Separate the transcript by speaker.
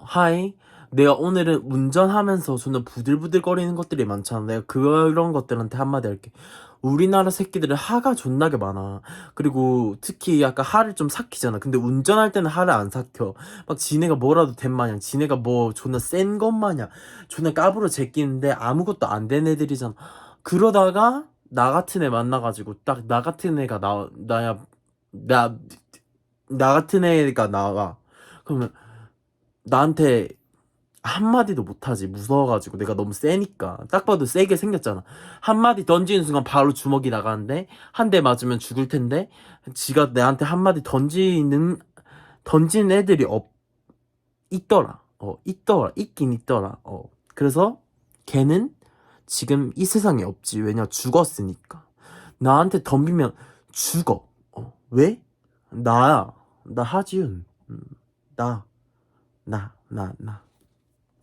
Speaker 1: 하이. 내가 오늘은 운전하면서 존나 부들부들거리는 것들이 많잖아. 내가 그런 것들한테 한마디 할게. 우리나라 새끼들은 하가 존나게 많아. 그리고 특히 약간 하를 좀 삭히잖아. 근데 운전할 때는 하를 안 삭혀. 막 지네가 뭐라도 된 마냥, 지네가 뭐 존나 센 것 마냥, 존나 까부러 제끼는데 아무것도 안 된 애들이잖아. 그러다가 나 같은 애 만나가지고 딱 나 같은 애가 나, 나 같은 애가 나와. 그러면 나한테 한마디도 못하지. 무서워가지고. 내가 너무 세니까. 딱 봐도 세게 생겼잖아. 한마디 던지는 순간 바로 주먹이 나가는데, 한 대 맞으면 죽을 텐데, 지가 내한테 한마디 던진 애들이 있더라. 있긴 있더라. 그래서 걔는 지금 이 세상에 없지. 왜냐, 죽었으니까. 나한테 덤비면 죽어. 왜? 나야. 나 하지은. 나.